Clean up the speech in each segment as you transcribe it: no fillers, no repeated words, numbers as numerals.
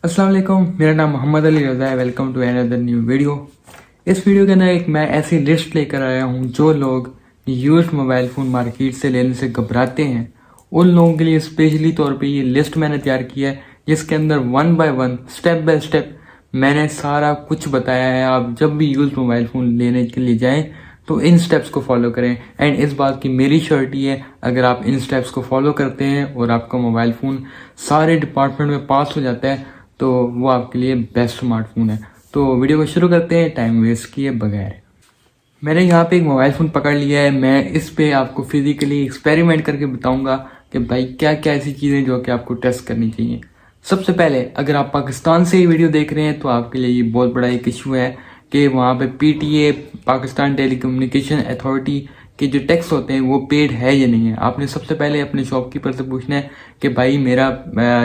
अस्सलाम वालेकुम, मेरा नाम मोहम्मद अली रज़ा है। Welcome to another new video. इस वीडियो के अंदर मैं ऐसी लिस्ट लेकर आया हूँ जो लोग यूज्ड मोबाइल फ़ोन मार्केट से लेने से घबराते हैं, उन लोगों के लिए स्पेशली तौर पे ये लिस्ट मैंने तैयार किया है, जिसके अंदर one by one step by step मैंने सारा कुछ बताया है। आप जब भी यूज मोबाइल फ़ोन लेने के लिए जाएं तो इन स्टेप्स को फॉलो करें। एंड इस बात की मेरी श्योरिटी है, अगर आप इन स्टेप्स को फॉलो करते हैं और आपका मोबाइल फ़ोन सारे डिपार्टमेंट में पास हो जाता है तो वो आपके लिए बेस्ट स्मार्टफोन है। तो वीडियो को शुरू करते हैं टाइम वेस्ट किए बगैर। मैंने यहाँ पे एक मोबाइल फ़ोन पकड़ लिया है। मैं इस पे आपको फिजिकली एक्सपेरिमेंट करके बताऊंगा कि भाई क्या क्या ऐसी चीज़ें जो कि आपको टेस्ट करनी चाहिए। सबसे पहले अगर आप पाकिस्तान से ये वीडियो देख रहे हैं तो आपके लिए ये बहुत बड़ा एक इशू है कि वहाँ पे PTA पाकिस्तान टेलीकम्युनिकेशन अथॉरिटी के जो टैक्स होते हैं वो पेड है या नहीं है। आपने सबसे पहले अपने शॉपकीपर से पूछना है कि भाई मेरा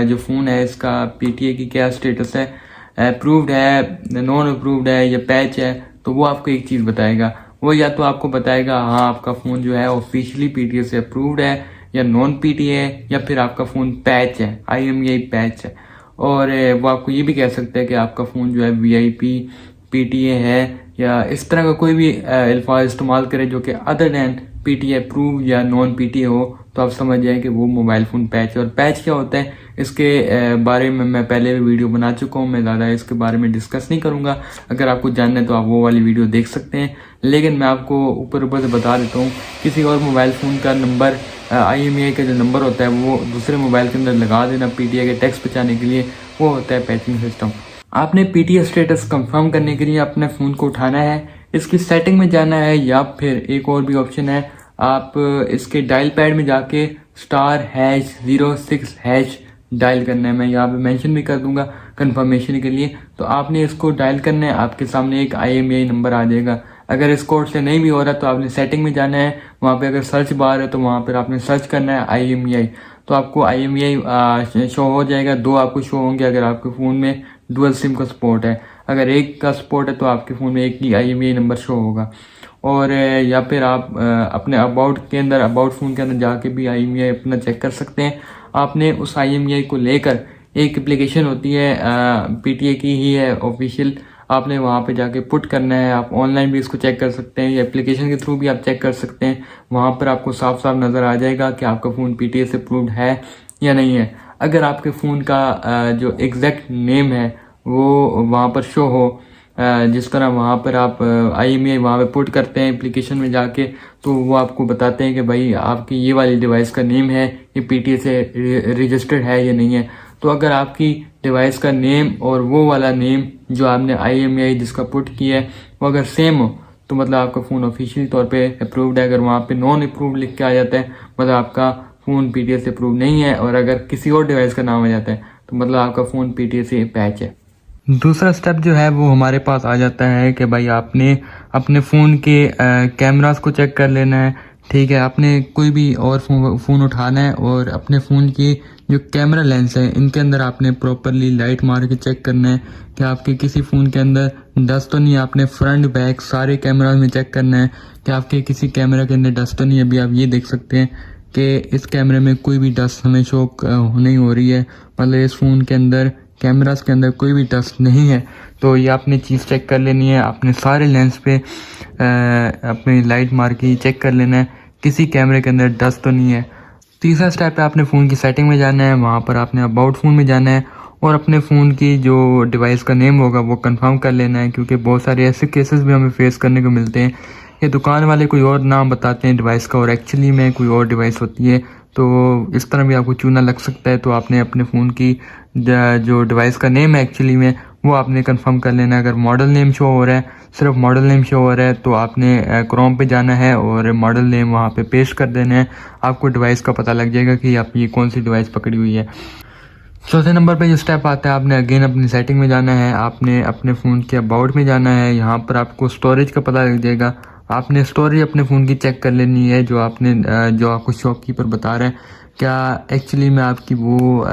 जो फ़ोन है इसका PTA की क्या स्टेटस है, अप्रूव्ड है, नॉन अप्रूव्ड है या पैच है। तो वो आपको एक चीज़ बताएगा, वो या तो आपको बताएगा हाँ आपका फ़ोन जो है ऑफिशियली PTA से अप्रूव्ड है या नॉन PTA है, या फिर आपका फ़ोन पैच है, IMEI पैच है। और वो आपको ये भी कह सकता है कि आपका फ़ोन जो है VIP PTA है या इस तरह का कोई भी अल्फाज इस्तेमाल करें जो कि अदर दैन PTA अप्रूव या नॉन PTA हो, तो आप समझ जाएं कि वो मोबाइल फ़ोन पैच है। और पैच क्या होता है इसके बारे में मैं पहले भी वीडियो बना चुका हूँ, मैं ज़्यादा इसके बारे में डिस्कस नहीं करूँगा। अगर आपको जानना है तो आप वो वाली वीडियो देख सकते हैं, लेकिन मैं आपको ऊपर ऊपर से बता देता हूँ। किसी और मोबाइल फ़ोन का नंबर IMEI का जो नंबर होता है वो दूसरे मोबाइल के अंदर लगा देना PTA के टैक्स बचाने के लिए, वो होता है पैचिंग सिस्टम। आपने PTA स्टेटस कंफर्म करने के लिए अपने फ़ोन को उठाना है, इसकी सेटिंग में जाना है, या फिर एक और भी ऑप्शन है, आप इसके डायल पैड में जाके *#06# डायल करना है। मैं यहाँ पे मेंशन भी कर दूंगा कंफर्मेशन के लिए। तो आपने इसको डायल करना है, आपके सामने एक IMEI नंबर आ जाएगा। अगर इस कोड से नहीं भी हो रहा तो आपने सेटिंग में जाना है, वहाँ पे अगर सर्च बार है तो वहाँ पर आपने सर्च करना है IMEI। तो आपको IMEI शो हो जाएगा। दो आपको शो होंगे अगर आपके फ़ोन में डुअल सिम का सपोर्ट है। अगर एक का सपोर्ट है तो आपके फ़ोन में एक ही IMEI नंबर शो होगा। और या फिर आप अपने अबाउट फ़ोन के अंदर जाके भी IMEI अपना चेक कर सकते हैं। आपने उस IMEI को लेकर एक एप्लीकेशन होती है PTA की ही है ऑफिशियल, आपने वहाँ पे जाके पुट करना है। आप ऑनलाइन भी इसको चेक कर सकते हैं या एप्लीकेशन के थ्रू भी आप चेक कर सकते हैं। वहाँ पर आपको साफ साफ नज़र आ जाएगा कि आपका फ़ोन PTA से अप्रूव्ड है या नहीं है। अगर आपके फ़ोन का जो एग्जैक्ट नेम है वो वहाँ पर शो हो, जिस तरह वहाँ पर आप IMEI वहाँ पे पुट करते हैं एप्लीकेशन में जाके, तो वो आपको बताते हैं कि भाई आपकी ये वाली डिवाइस का नेम है, ये PTA से रजिस्टर्ड है या नहीं है। तो अगर आपकी डिवाइस का नेम और वो वाला नेम जो आपने IMEI जिसका पुट किया है वो अगर सेम हो तो मतलब आपका फ़ोन ऑफिशियल तौर पे अप्रूव्ड है। अगर वहाँ पे नॉन अप्रूव्ड लिख के आ जाता है मतलब आपका फ़ोन PTA से अप्रूव नहीं है। और अगर किसी और डिवाइस का नाम आ जाता है तो मतलब आपका फ़ोन PTA से पैच है। दूसरा स्टेप जो है वो हमारे पास आ जाता है कि भाई आपने अपने फ़ोन के कैमरास को चेक कर लेना है। ठीक है, आपने कोई भी और फ़ोन उठाना है और अपने फ़ोन की जो कैमरा लेंस है इनके अंदर आपने प्रॉपरली लाइट मार के चेक करना है कि आपके किसी फ़ोन के अंदर डस्ट तो नहीं है। आपने फ्रंट बैक सारे कैमरा में चेक करना है कि आपके किसी कैमरा के अंदर डस्ट तो नहीं है। अभी आप ये देख सकते हैं कि इस कैमरे में कोई भी डस्ट हमें शो नहीं हो रही है, मतलब इस फ़ोन के अंदर कैमरास के अंदर कोई भी डस्ट नहीं है। तो ये आपने चीज़ चेक कर लेनी है। आपने सारे लेंस पे अपनी लाइट मार के चेक कर लेना है किसी कैमरे के अंदर डस्ट तो नहीं है। तीसरा स्टेप है आपने फ़ोन की सेटिंग में जाना है, वहाँ पर आपने अबाउट फ़ोन में जाना है और अपने फ़ोन की जो डिवाइस का नेम होगा वो कंफर्म कर लेना है, क्योंकि बहुत सारे ऐसे केसेस भी हमें फेस करने को मिलते हैं कि दुकान वाले कोई और नाम बताते हैं डिवाइस का और एक्चुअली में कोई और डिवाइस होती है। तो इस तरह भी आपको चूना लग सकता है। तो आपने अपने फ़ोन की जो डिवाइस का नेम है एक्चुअली में वो आपने कंफर्म कर लेना है। अगर मॉडल नेम शो हो रहा है, सिर्फ मॉडल नेम शो हो रहा है, तो आपने क्रोम पे जाना है और मॉडल नेम वहाँ पे पेस्ट कर देना है। आपको डिवाइस का पता लग जाएगा कि आप ये कौन सी डिवाइस पकड़ी हुई है। चौथे नंबर पे जो स्टेप आता है, आपने अगेन अपनी सेटिंग में जाना है, आपने अपने फ़ोन के अबाउट में जाना है। यहाँ पर आपको स्टोरेज का पता लग जाएगा। आपने स्टोरेज अपने फ़ोन की चेक कर लेनी है, जो आपको शॉपकीपर बता रहा है क्या एक्चुअली में आपकी वो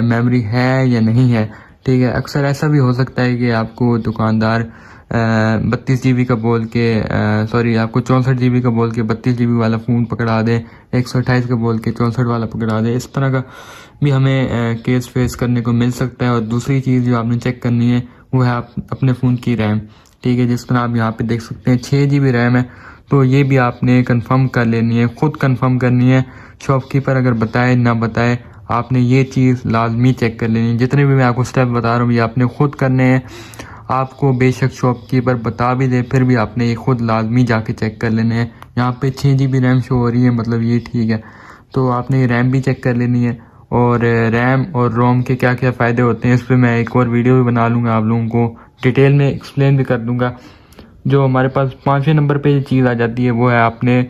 मेमोरी है या नहीं है। ठीक है, अक्सर ऐसा भी हो सकता है कि आपको दुकानदार 32 GB का बोल के आपको 64 GB का बोल के 32 GB वाला फ़ोन पकड़ा दे, 128 का बोल के 64 वाला पकड़ा दे। इस तरह का भी हमें केस फेस करने को मिल सकता है। और दूसरी चीज़ जो आपने चेक करनी है वो है आप अपने फ़ोन की रैम, ठीक है। जिस तरह आप यहाँ पे देख सकते हैं 6 GB रैम है, तो ये भी आपने कंफर्म कर लेनी है, खुद कंफर्म करनी है। शॉपकीपर अगर बताए ना बताए, आपने ये चीज़ लाजमी चेक कर लेनी है। जितने भी मैं आपको स्टेप बता रहा हूँ ये आपने खुद करने हैं। आपको बेशक शॉपकीपर बता भी दे, फिर भी आपने ये खुद लाजमी जाके चेक कर लेने हैं। यहाँ पे 6 GB रैम शो हो रही है, मतलब ये ठीक है। तो आपने ये रैम भी चेक कर लेनी है। और रैम और रोम के क्या क्या फ़ायदे होते हैं इस पर मैं एक और वीडियो भी बना लूँगा, आप लोगों को डिटेल में एक्सप्लेन भी कर दूँगा। जो हमारे पास 5वें नंबर पे ये चीज़ आ जाती है वो है आपने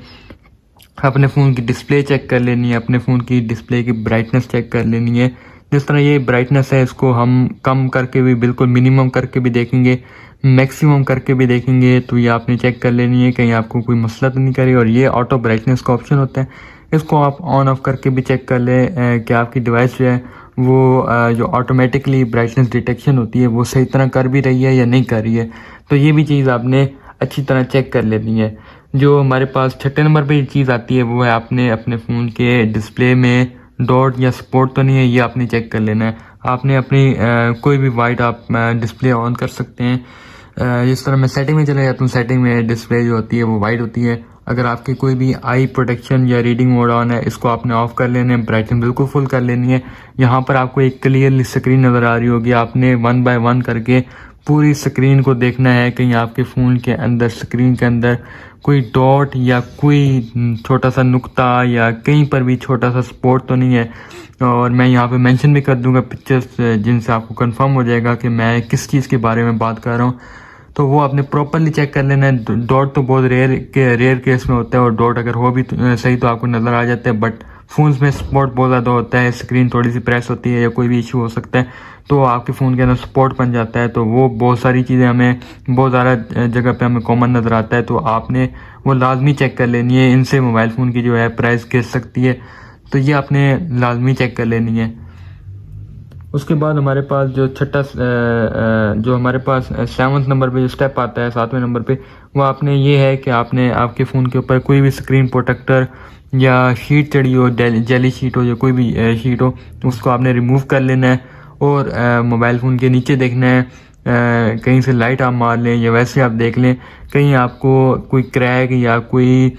अपने फ़ोन की डिस्प्ले चेक कर लेनी है, अपने फ़ोन की डिस्प्ले की ब्राइटनेस चेक कर लेनी है। जिस तरह ये ब्राइटनेस है इसको हम कम करके भी, बिल्कुल मिनिमम करके भी देखेंगे, मैक्सिमम करके भी देखेंगे, तो ये आपने चेक कर लेनी है कहीं आपको कोई मसला तो नहीं करे। और ये ऑटो ब्राइटनेस का ऑप्शन होता है, इसको आप ऑन ऑफ करके भी चेक कर लें कि आपकी डिवाइस जो है वो जो ऑटोमेटिकली ब्राइटनेस डिटेक्शन होती है वो सही तरह कर भी रही है या नहीं कर रही है। तो ये भी चीज़ आपने अच्छी तरह चेक कर लेनी है। जो हमारे पास 6ठे नंबर पे ये चीज़ आती है वो है आपने अपने फ़ोन के डिस्प्ले में डॉट या स्पॉट तो नहीं है, ये आपने चेक कर लेना है। आपने अपनी कोई भी वाइट आप डिस्प्ले ऑन कर सकते हैं। जिस तरह मैं सेटिंग में चले जाता हूँ, सेटिंग में डिस्प्ले जो होती है वो वाइट होती है। अगर आपकी कोई भी आई प्रोटेक्शन या रीडिंग मोड ऑन है, इसको आपने ऑफ कर लेना है, ब्राइटनेस बिल्कुल फुल कर लेनी है। यहाँ पर आपको एक क्लियरली स्क्रीन नज़र आ रही होगी, आपने 1 बाय 1 करके पूरी स्क्रीन को देखना है कहीं आपके फ़ोन के अंदर, स्क्रीन के अंदर कोई डॉट या कोई छोटा सा नुक्ता या कहीं पर भी छोटा सा स्पॉट तो नहीं है। और मैं यहाँ पे मेंशन भी कर दूंगा पिक्चर्स जिनसे आपको कंफर्म हो जाएगा कि मैं किस चीज़ के बारे में बात कर रहा हूँ। तो वो आपने प्रॉपरली चेक कर लेना है। डॉट तो बहुत रेयर केस में होता है, और डॉट अगर हो भी सही तो आपको नज़र आ जाता है, बट फ़ोन्स में स्पॉट बहुत ज़्यादा होता है, स्क्रीन थोड़ी सी प्रेस होती है या कोई भी इशू हो सकता है तो आपके फ़ोन के अंदर स्पॉट बन जाता है। तो वो बहुत सारी चीज़ें हमें बहुत ज़्यादा जगह पे हमें कॉमन नज़र आता है, तो आपने वो लाजमी चेक कर लेनी है। इनसे मोबाइल फ़ोन की जो है प्राइस गिर सकती है, तो ये आपने लाजमी चेक कर लेनी है। उसके बाद हमारे पास जो छठा जो हमारे पास 7वें नंबर पे जो स्टेप आता है, 7वें नंबर पे, वो आपने ये है कि आपने आपके फ़ोन के ऊपर कोई भी स्क्रीन प्रोटेक्टर या शीट चढ़ी हो, जेली शीट हो या कोई भी शीट हो, उसको आपने रिमूव कर लेना है। और मोबाइल फ़ोन के नीचे देखना है, कहीं से लाइट आप मार लें या वैसे आप देख लें कहीं आपको कोई क्रैक या कोई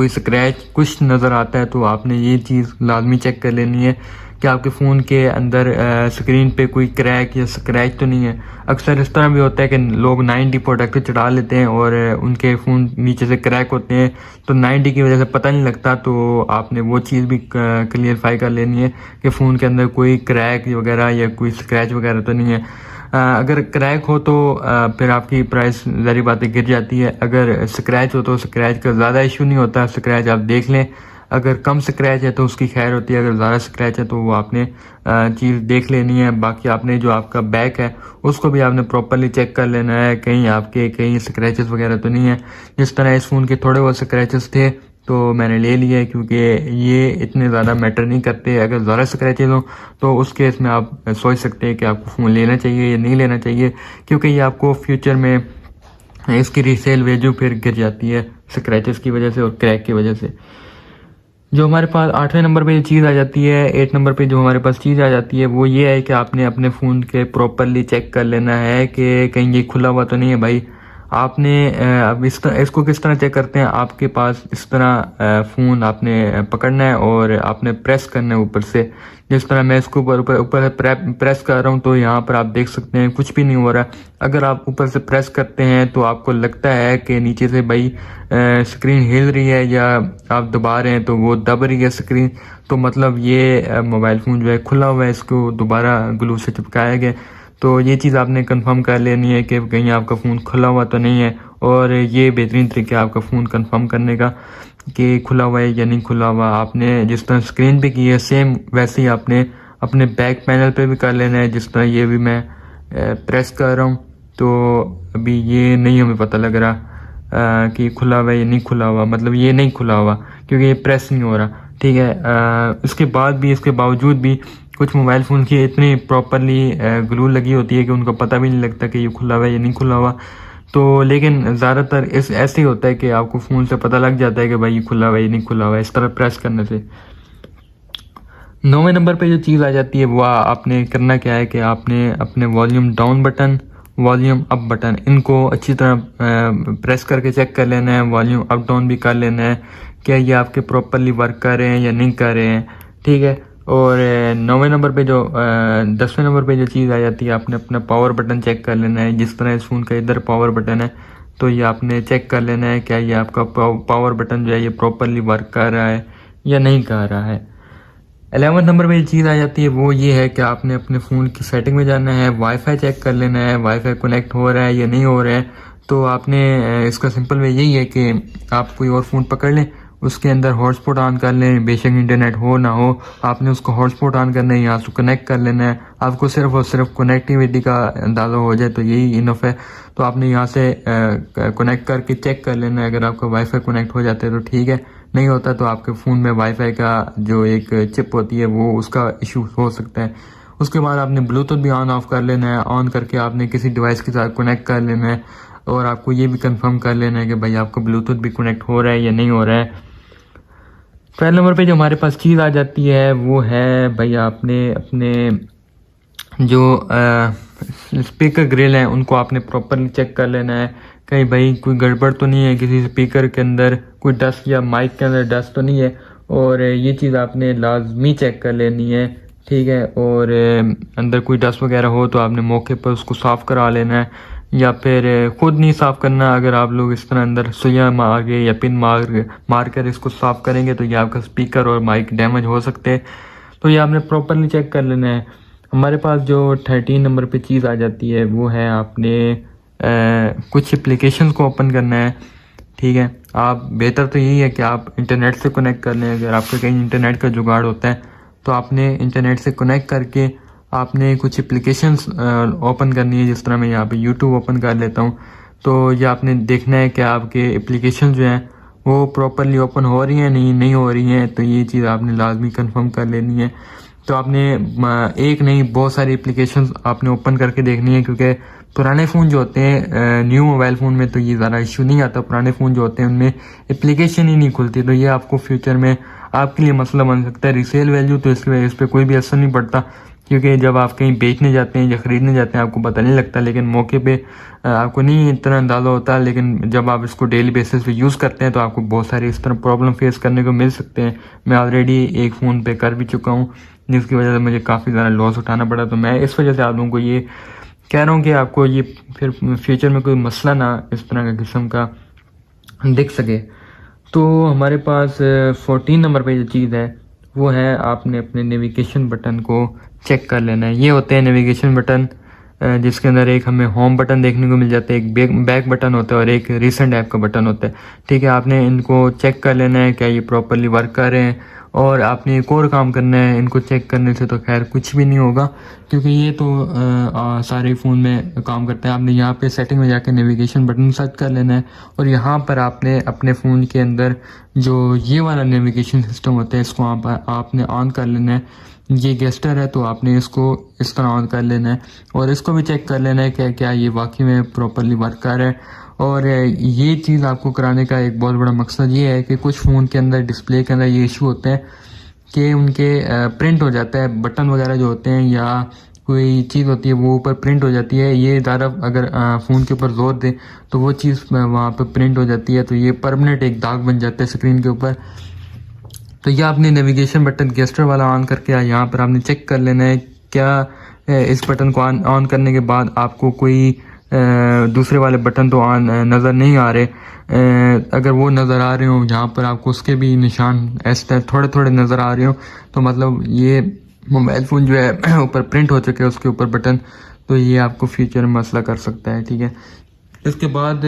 स्क्रैच कुछ नज़र आता है, तो आपने ये चीज़ लाजमी चेक कर लेनी है कि आपके फ़ोन के अंदर स्क्रीन पे कोई क्रैक या स्क्रैच तो नहीं है। अक्सर इस तरह भी होता है कि लोग 9D प्रोटेक्टर चढ़ा लेते हैं और उनके फ़ोन नीचे से क्रैक होते हैं, तो 9D की वजह से पता नहीं लगता। तो आपने वो चीज़ भी क्लियरफाई कर लेनी है कि फ़ोन के अंदर कोई क्रैक वगैरह या कोई स्क्रैच वगैरह तो नहीं है। अगर क्रैक हो तो फिर आपकी प्राइस ज़ाहिर बातें गिर जाती है। अगर स्क्रैच हो तो स्क्रैच का ज़्यादा इशू नहीं होता, स्क्रैच आप देख लें। अगर कम स्क्रैच है तो उसकी खैर होती है, अगर ज़्यादा स्क्रैच है तो वो आपने चीज़ देख लेनी है। बाकी आपने जो आपका बैक है उसको भी आपने प्रॉपरली चेक कर लेना है, कहीं आपके कहीं स्क्रैचेस वगैरह तो नहीं है। जिस तरह इस फ़ोन के थोड़े बहुत स्क्रैचेस थे तो मैंने ले लिए, क्योंकि ये इतने ज़्यादा मैटर नहीं करते। अगर ज़्यादा स्क्रैचेज हो तो उस केस में आप सोच सकते हैं कि आपको फ़ोन लेना चाहिए या नहीं लेना चाहिए, क्योंकि ये आपको फ्यूचर में इसकी रीसेल वैल्यू फिर गिर जाती है स्क्रैचेस की वजह से और क्रैक की वजह से। जो हमारे पास 8वें नंबर पे ये चीज़ आ जाती है, 8 नंबर पे जो हमारे पास चीज़ आ जाती है वो ये है कि आपने अपने फ़ोन के प्रॉपरली चेक कर लेना है कि कहीं ये खुला हुआ तो नहीं है भाई। आपने अब इसको किस तरह चेक करते हैं, आपके पास इस तरह फ़ोन आपने पकड़ना है और आपने प्रेस करना है ऊपर से। जिस तरह मैं इसको ऊपर प्रेस कर रहा हूँ तो यहाँ पर आप देख सकते हैं कुछ भी नहीं हो रहा। अगर आप ऊपर से प्रेस करते हैं तो आपको लगता है कि नीचे से भाई स्क्रीन हिल रही है या आप दबा रहे हैं तो वो दब रही है स्क्रीन, तो मतलब ये मोबाइल फ़ोन जो है खुला हुआ है, इसको दोबारा ग्लू से चिपकाया गया। तो ये चीज़ आपने कंफर्म कर लेनी है कि कहीं आपका फ़ोन खुला हुआ तो नहीं है। और ये बेहतरीन तरीका है आपका फ़ोन कंफर्म करने का कि खुला हुआ है या नहीं खुला हुआ। आपने जिस तरह स्क्रीन पे की है सेम वैसे ही आपने अपने बैक पैनल पे भी कर लेना है। जिस तरह ये भी मैं प्रेस कर रहा हूँ तो अभी ये नहीं हमें पता लग रहा कि खुला हुआ है या नहीं खुला हुआ, मतलब ये नहीं खुला हुआ क्योंकि ये प्रेस नहीं हो रहा, ठीक है। इसके बावजूद भी कुछ मोबाइल फ़ोन की इतनी प्रॉपरली ग्लू लगी होती है कि उनको पता भी नहीं लगता कि ये खुला हुआ है या नहीं खुला हुआ। तो लेकिन ज़्यादातर ऐसे ही होता है कि आपको फ़ोन से पता लग जाता है कि भाई ये खुला हुआ है या नहीं खुला हुआ है, इस तरह प्रेस करने से। 9वें नंबर पे जो चीज़ आ जाती है वो आपने करना क्या है कि आपने अपने volume down button, volume up button, इनको अच्छी तरह प्रेस करके चेक कर लेना है। वॉल्यूम अप डाउन भी कर लेना है, क्या ये आपके प्रॉपरली वर्क कर रहे हैं या नहीं कर रहे हैं, ठीक है। और 9वें नंबर पे जो 10वें नंबर पे जो चीज़ आ जाती है, आपने अपना पावर बटन चेक कर लेना है। जिस तरह इस फ़ोन का इधर पावर बटन है, तो ये आपने चेक कर लेना है क्या ये आपका पावर बटन जो है ये प्रॉपरली वर्क कर रहा है या नहीं कर रहा है। 11 नंबर पे चीज़ आ जाती है वो ये है कि आपने अपने फ़ोन की सेटिंग में जाना है, वाईफाई चेक कर लेना है, वाईफाई कनेक्ट हो रहा है या नहीं हो रहा है। तो आपने इसका सिंपल वे यही है कि आप कोई और फ़ोन पकड़ लें, उसके अंदर हॉटस्पॉट ऑन कर लें, बेशक इंटरनेट हो ना हो, आपने उसको हॉटस्पॉट ऑन करना है, यहाँ से कनेक्ट कर लेना है। आपको सिर्फ और सिर्फ कनेक्टिविटी का अंदाज़ा हो जाए तो यही इनफ है। तो आपने यहाँ से कनेक्ट करके चेक कर लेना है। अगर आपका वाईफाई कनेक्ट हो जाता है तो ठीक है, नहीं होता तो आपके फ़ोन में वाईफाई का जो एक चिप होती है वो उसका इशू हो सकता है। उसके बाद आपने ब्लूटूथ भी ऑन ऑफ कर लेना है। ऑन करके आपने किसी डिवाइस के साथ कनेक्ट कर लेना है और आपको ये भी कंफर्म कर लेना है कि भाई आपका ब्लूटूथ भी कनेक्ट हो रहा है या नहीं हो रहा है। 12 नंबर पे जो हमारे पास चीज़ आ जाती है वो है भाई आपने अपने जो स्पीकर ग्रिल हैं उनको आपने प्रॉपरली चेक कर लेना है, कहीं भाई कोई गड़बड़ तो नहीं है, किसी स्पीकर के अंदर कोई डस्ट या माइक के अंदर डस्ट तो नहीं है। और ये चीज़ आपने लाजमी चेक कर लेनी है, ठीक है। और अंदर कोई डस्ट वगैरह हो तो आपने मौके पर उसको साफ़ करा लेना है, या फिर खुद नहीं साफ़ करना। अगर आप लोग इस तरह अंदर सुइयाँ मार के या पिन मार कर इसको साफ़ करेंगे तो ये आपका स्पीकर और माइक डैमेज हो सकते हैं। तो ये आपने प्रॉपरली चेक कर लेना है। हमारे पास जो 13 नंबर पे चीज़ आ जाती है वो है आपने कुछ एप्लीकेशन को ओपन करना है, ठीक है। आप बेहतर तो यही है कि आप इंटरनेट से कनेक्ट कर लें। अगर आपका कहीं इंटरनेट का जुगाड़ होता है तो आपने इंटरनेट से कनेक्ट करके आपने कुछ एप्लीकेशंस ओपन करनी है। जिस तरह मैं यहाँ पे यूट्यूब ओपन कर लेता हूँ, तो ये आपने देखना है कि आपके एप्लीकेशन जो हैं वो प्रॉपरली ओपन हो रही हैं नहीं हो रही हैं। तो ये चीज़ आपने लाजमी कंफर्म कर लेनी है। तो आपने एक नहीं बहुत सारी एप्लीकेशंस आपने ओपन करके देखनी है, क्योंकि पुराने फ़ोन जो होते हैं, न्यू मोबाइल फ़ोन में तो ये ज़्यादा इशू नहीं आता। पुराने फ़ोन जो होते हैं उनमें एप्लीकेशन ही नहीं खुलती, तो ये आपको फ्यूचर में आपके लिए मसला बन सकता है। रीसेल वैल्यू तो इस पर कोई भी असर नहीं पड़ता, क्योंकि जब आप कहीं बेचने जाते हैं या ख़रीदने जाते हैं आपको पता नहीं लगता, लेकिन मौके पे आपको नहीं इतना अंदाज़ा होता। लेकिन जब आप इसको डेली बेसिस पे यूज़ करते हैं तो आपको बहुत सारी इस तरह प्रॉब्लम फेस करने को मिल सकते हैं। मैं ऑलरेडी एक फ़ोन पे कर भी चुका हूँ, जिसकी वजह से मुझे काफ़ी ज़्यादा लॉस उठाना पड़ा। तो मैं इस वजह से आप लोगों को ये कह रहा हूँ कि आपको ये फिर फ्यूचर में कोई मसला ना इस तरह का किस्म का दिख सके। तो हमारे पास 14 नंबर पे जो चीज़ है वो है आपने अपने नेविगेशन बटन को चेक कर लेना है। ये होते हैं नेविगेशन बटन, जिसके अंदर एक हमें होम बटन देखने को मिल जाता है, एक बैक बटन होता है और एक रिसेंट ऐप का बटन होता है, ठीक है। आपने इनको चेक कर लेना है क्या ये प्रॉपरली वर्क कर रहे हैं। और आपने एक और काम करना है, इनको चेक करने से तो खैर कुछ भी नहीं होगा, क्योंकि ये तो सारे फ़ोन में काम करता है। आपने यहाँ पे सेटिंग में जाकर नेविगेशन बटन सर्च कर लेना है और यहाँ पर आपने अपने फ़ोन के अंदर जो ये वाला नेविगेशन सिस्टम होता है इसको आपने ऑन कर लेना है। ये गेस्टर है तो आपने इसको इस तरह ऑन कर लेना है और इसको भी चेक कर लेना है कि क्या ये वाकई में प्रॉपरली वर्क कर रहा है। और ये चीज़ आपको कराने का एक बहुत बड़ा मकसद ये है कि कुछ फ़ोन के अंदर डिस्प्ले के अंदर ये इशू होते हैं कि उनके प्रिंट हो जाता है, बटन वगैरह जो होते हैं या कोई चीज़ होती है वो ऊपर प्रिंट हो जाती है। ये ज़्यादा अगर फ़ोन के ऊपर जोर दे तो वो चीज़ वहाँ पर प्रिंट हो जाती है, तो ये परमानेंट एक दाग बन जाता है स्क्रीन के ऊपर। तो ये आपने नेविगेशन बटन गेस्टर वाला ऑन करके यहाँ पर आपने चेक कर लेना है क्या इस बटन को ऑन करने के बाद आपको कोई दूसरे वाले बटन तो ऑन नज़र नहीं आ रहे। अगर वो नज़र आ रहे हो यहाँ पर आपको उसके भी निशान ऐसे थोड़े थोड़े नज़र आ रहे हो तो मतलब ये मोबाइल फ़ोन जो है ऊपर प्रिंट हो चुके हैं उसके ऊपर बटन, तो ये आपको फ्यूचर में मसला कर सकता है, ठीक है। इसके बाद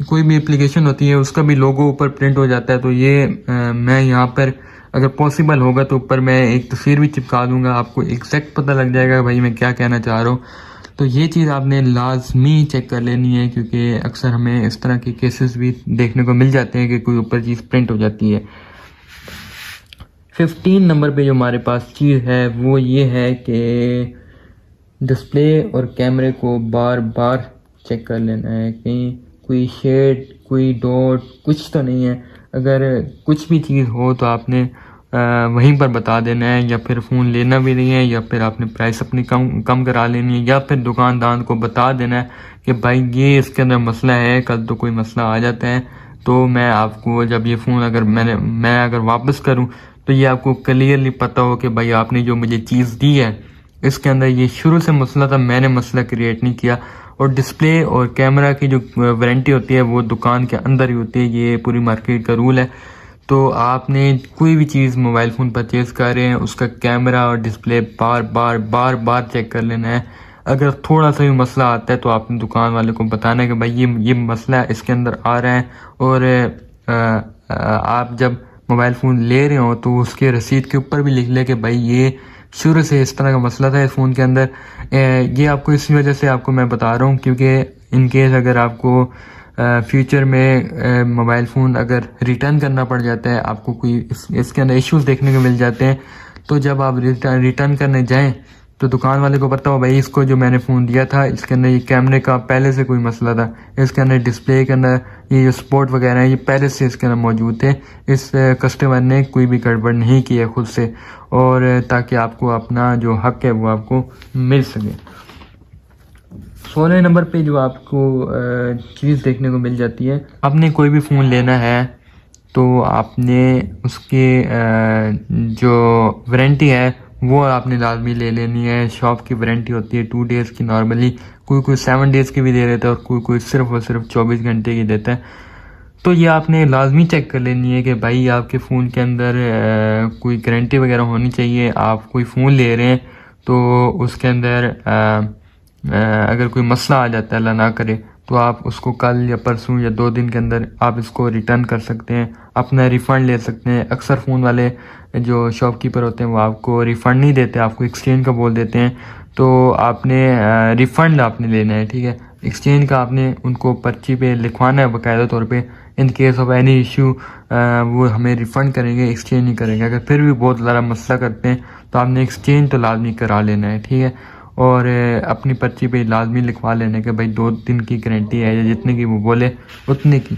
कोई भी एप्लीकेशन होती है उसका भी लोगो ऊपर प्रिंट हो जाता है, तो ये मैं यहाँ पर अगर पॉसिबल होगा तो ऊपर मैं एक तस्वीर भी चिपका दूंगा, आपको एग्जैक्ट पता लग जाएगा भाई मैं क्या कहना चाह रहा हूँ। तो ये चीज़ आपने लाजमी चेक कर लेनी है, क्योंकि अक्सर हमें इस तरह के केसेस भी देखने को मिल जाते हैं कि कोई ऊपर चीज़ प्रिंट हो जाती है। 15 नंबर पे जो हमारे पास चीज़ है वो ये है कि डिस्प्ले और कैमरे को बार बार चेक कर लेना है, कहीं कोई शेड कोई डॉट कुछ तो नहीं है। अगर कुछ भी चीज़ हो तो आपने वहीं पर बता देना है, या फिर फ़ोन लेना भी नहीं है, या फिर आपने प्राइस अपनी कम करा लेनी है, या फिर दुकानदार को बता देना है कि भाई ये इसके अंदर मसला है, कल तो कोई मसला आ जाता है तो मैं आपको जब ये फ़ोन अगर मैं अगर वापस करूं तो ये आपको क्लियरली पता हो कि भाई आपने जो मुझे चीज़ दी है इसके अंदर ये शुरू से मसला था, मैंने मसला क्रिएट नहीं किया। और डिस्प्ले और कैमरा की जो वारंटी होती है वो दुकान के अंदर ही होती है, ये पूरी मार्केट का रूल है। तो आपने कोई भी चीज़ मोबाइल फ़ोन परचेज़ कर रहे हैं उसका कैमरा और डिस्प्ले बार बार चेक कर लेना है। अगर थोड़ा सा भी मसला आता है तो आपने दुकान वाले को बताना है कि भाई ये मसला इसके अंदर आ रहा है। और आप जब मोबाइल फ़ोन ले रहे हो तो उसके रसीद के ऊपर भी लिख ले कि भाई ये शुरू से इस तरह का मसला था इस फ़ोन के अंदर। ये आपको इसी वजह से आपको मैं बता रहा हूँ क्योंकि इन केस अगर आपको फ्यूचर में मोबाइल फ़ोन अगर रिटर्न करना पड़ जाता है, आपको कोई इसके अंदर इश्यूज देखने को मिल जाते हैं, तो जब आप रिटर्न करने जाएं तो दुकान वाले को पता हो भाई इसको जो मैंने फ़ोन दिया था इसके अंदर ये कैमरे का पहले से कोई मसला था, इसके अंदर डिस्प्ले के अंदर ये जो स्पोर्ट वगैरह है ये पहले से इसके अंदर मौजूद थे, इस कस्टमर ने कोई भी गड़बड़ नहीं की है खुद से, और ताकि आपको अपना जो हक है वो आपको मिल सके। 16 नंबर पे जो आपको चीज़ देखने को मिल जाती है, आपने कोई भी फ़ोन लेना है तो आपने उसके जो वारंटी है वो आपने लाजमी ले लेनी है। शॉप की वारंटी होती है 2 डेज़ की नॉर्मली, कोई 7 डेज़ की भी दे देता है और कोई सिर्फ और सिर्फ 24 घंटे की देता है। तो ये आपने लाजमी चेक कर लेनी है कि भाई आपके फ़ोन के अंदर कोई गारंटी वगैरह होनी चाहिए। आप कोई फ़ोन ले रहे हैं तो उसके अंदर अगर कोई मसला आ जाता है अल्लाह ना करे तो आप उसको कल या परसों या 2 दिन के अंदर आप इसको रिटर्न कर सकते हैं, अपना रिफ़ंड ले सकते हैं। अक्सर फ़ोन वाले जो शॉपकीपर होते हैं वो आपको रिफ़ंड नहीं देते, आपको एक्सचेंज का बोल देते हैं। तो आपने रिफ़ंड आपने लेना है, ठीक है। एक्सचेंज का आपने उनको पर्ची पे लिखवाना है बाकायदा तौर पे, in case of any issue वो हमें रिफ़ंड करेंगे, एक्सचेंज नहीं करेंगे। अगर फिर भी बहुत ज़्यादा मसला करते हैं तो आपने एक्सचेंज तो लाजमी करा लेना है, ठीक है। और अपनी पर्ची पे लाजमी लिखवा लेने के भाई 2 दिन की गारंटी है या जितने की वो बोले उतने की।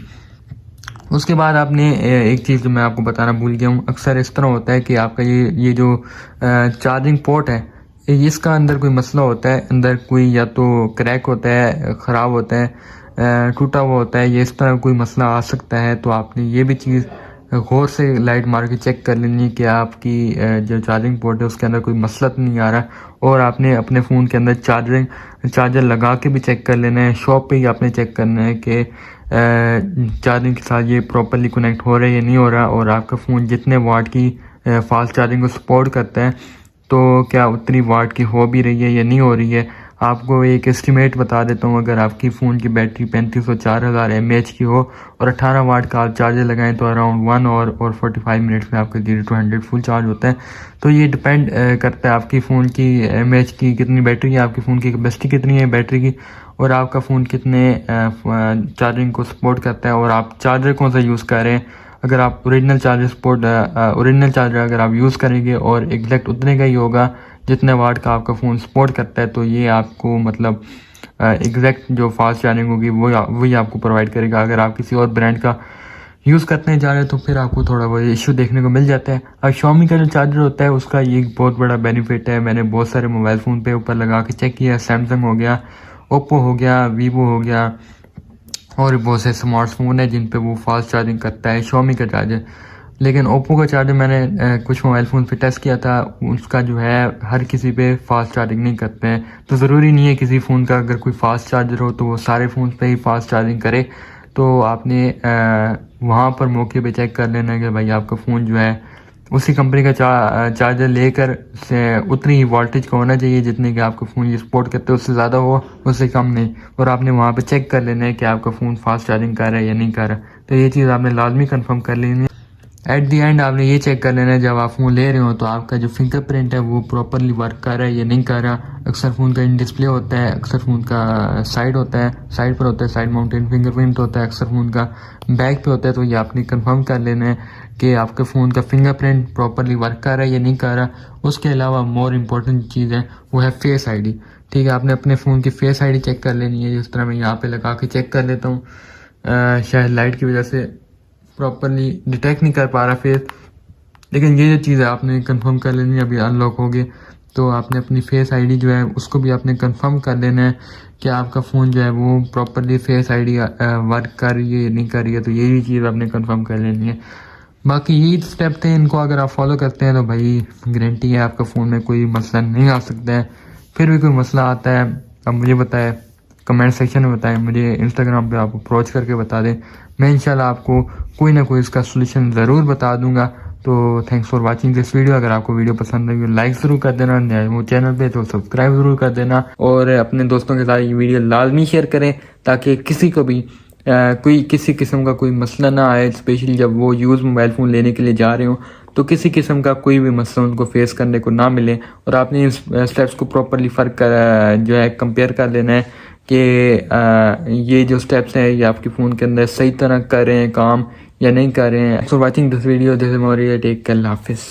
उसके बाद आपने एक चीज़ जो मैं आपको बताना भूल गया हूँ, अक्सर इस तरह होता है कि आपका ये जो चार्जिंग पोर्ट है इसका अंदर कोई मसला होता है, अंदर कोई या तो क्रैक होता है, ख़राब होता है, टूटा हुआ होता है, ये इस तरह कोई मसला आ सकता है। तो आपने ये भी चीज़ गौर से लाइट मार के चेक कर लेनी है कि आपकी जो चार्जिंग पोर्ट है उसके अंदर कोई मसला तो नहीं आ रहा। और आपने अपने फ़ोन के अंदर चार्जर लगा के भी चेक कर लेना है, शॉप पे ही आपने चेक करना है कि चार्जिंग के साथ ये प्रॉपरली कनेक्ट हो रहा है या नहीं हो रहा, और आपका फ़ोन जितने वाट की फास्ट चार्जिंग को सपोर्ट करता है तो क्या उतनी वाट की हो भी रही है या नहीं हो रही है। आपको एक एस्टिमेट बता देता हूँ, अगर आपकी फ़ोन की बैटरी 3500 4000 mAh की हो और 18 वाट का आप चार्जर लगाएं तो अराउंड 1 और 45 मिनट्स में आपका 0 to 100 फुल चार्ज होता है। तो ये डिपेंड करता है आपकी फ़ोन की mAh की कितनी बैटरी है, आपकी फ़ोन की कैपेसिटी कितनी है बैटरी की, और आपका फ़ोन कितने चार्जिंग को सपोर्ट करता है, और आप चार्जर कौन सा यूज़ कर रहे हैं। अगर आप ओरिजिनल चार्जर अगर आप यूज़ करेंगे और एग्जैक्ट उतने का ही होगा जितने वाट का आपका फ़ोन सपोर्ट करता है, तो ये आपको मतलब एग्जैक्ट जो फास्ट चार्जिंग होगी वही आपको प्रोवाइड करेगा। अगर आप किसी और ब्रांड का यूज़ करने जा रहे हैं तो फिर आपको थोड़ा बहुत इशू देखने को मिल जाता है। अब Xiaomi का जो चार्जर होता है उसका ये बहुत बड़ा बेनिफिट है, मैंने बहुत सारे मोबाइल फ़ोन पे ऊपर लगा के चेक किया, सैमसंग हो गया, ओप्पो हो गया, वीवो हो गया, और बहुत से स्मार्टफोन है जिन पे वो फास्ट चार्जिंग करता है Xiaomi का चार्जर। लेकिन ओप्पो का चार्जर मैंने कुछ मोबाइल फ़ोन पे टेस्ट किया था, उसका जो है हर किसी पे फास्ट चार्जिंग नहीं करते हैं। तो ज़रूरी नहीं है किसी फ़ोन का अगर कोई फास्ट चार्जर हो तो वो सारे फ़ोन पे ही फास्ट चार्जिंग करे। तो आपने वहाँ पर मौके पे चेक कर लेना है कि भाई आपका फ़ोन जो है उसी कंपनी का चार्जर लेकर से उतनी ही वोल्टेज का होना चाहिए जितने कि आपका फ़ोन ये सपोर्ट करते हैं, उससे ज़्यादा हो उससे कम नहीं। और आपने वहाँ पे चेक कर लेना है कि आपका फ़ोन फास्ट चार्जिंग कर रहा है या नहीं कर रहा। तो ये चीज़ आपने लाजमी कंफर्म कर लेनी है। एट दी एंड आपने ये चेक कर लेना है जब आप फ़ोन ले रहे हो तो आपका जो फिंगरप्रिंट है वो प्रॉपरली वर्क कर रहा है या नहीं कर रहा। अक्सर फ़ोन का इन डिस्प्ले होता है, अक्सर फ़ोन का साइड होता है, साइड पर होता है, साइड माउंटेड फिंगरप्रिंट होता है, अक्सर फ़ोन का बैक पे होता है। तो ये आपने कंफर्म कर लेना है कि आपके फ़ोन का फिंगरप्रिंट प्रॉपरली वर्क कर रहा है या नहीं कर रहा। उसके अलावा मोर इम्पोर्टेंट चीज़ है वो है फेस ID, ठीक है। आपने अपने फ़ोन की फेस ID चेक कर लेनी है, जिस तरह मैं यहाँ पे लगा के चेक कर लेता हूँ। शायद लाइट की वजह से प्रॉपरली डिटेक्ट नहीं कर पा रहा फेस, लेकिन ये जो चीज़ है आपने कंफर्म कर लेनी है। अभी अनलॉक हो गए तो आपने अपनी फेस आईडी जो है उसको भी आपने कंफर्म कर लेना है कि आपका फ़ोन जो है वो प्रॉपरली फेस आईडी वर्क कर रही है या नहीं कर रही है। तो ये भी चीज़ आपने कंफर्म कर लेनी है। बाकी यही स्टेप थे, इनको अगर आप फॉलो करते हैं तो भाई गारंटी है आपका फ़ोन में कोई मसला नहीं आ सकता है। फिर भी कोई मसला आता है अब मुझे बताएं, कमेंट सेक्शन में बताएं, मुझे इंस्टाग्राम पे आप अप्रोच करके बता दें। मैं इंशाल्लाह आपको कोई ना कोई इसका सोल्यूशन ज़रूर बता दूंगा। तो thanks for watching this video. अगर आपको वीडियो पसंद आई लाइक ज़रूर कर देना, नया वो चैनल पे तो सब्सक्राइब ज़रूर कर देना और अपने दोस्तों के साथ ये वीडियो लाजमी शेयर करें ताकि किसी को भी कोई किसी किस्म का कोई मसला ना आए, स्पेशली जब वो यूज़ मोबाइल फ़ोन लेने के लिए जा रहे हो तो किसी किस्म का कोई भी मसला उनको फेस करने को ना मिले। और आपने इस स्टेप्स को प्रॉपरली फ़र्क कर जो है कंपेयर कर लेना है कि ये जो स्टेप्स हैं ये आपके फ़ोन के अंदर सही तरह कर रहे हैं काम या नहीं कर रहे हैं। For watching this video, this is Moriya, take care, अल्लाह हाफिज़।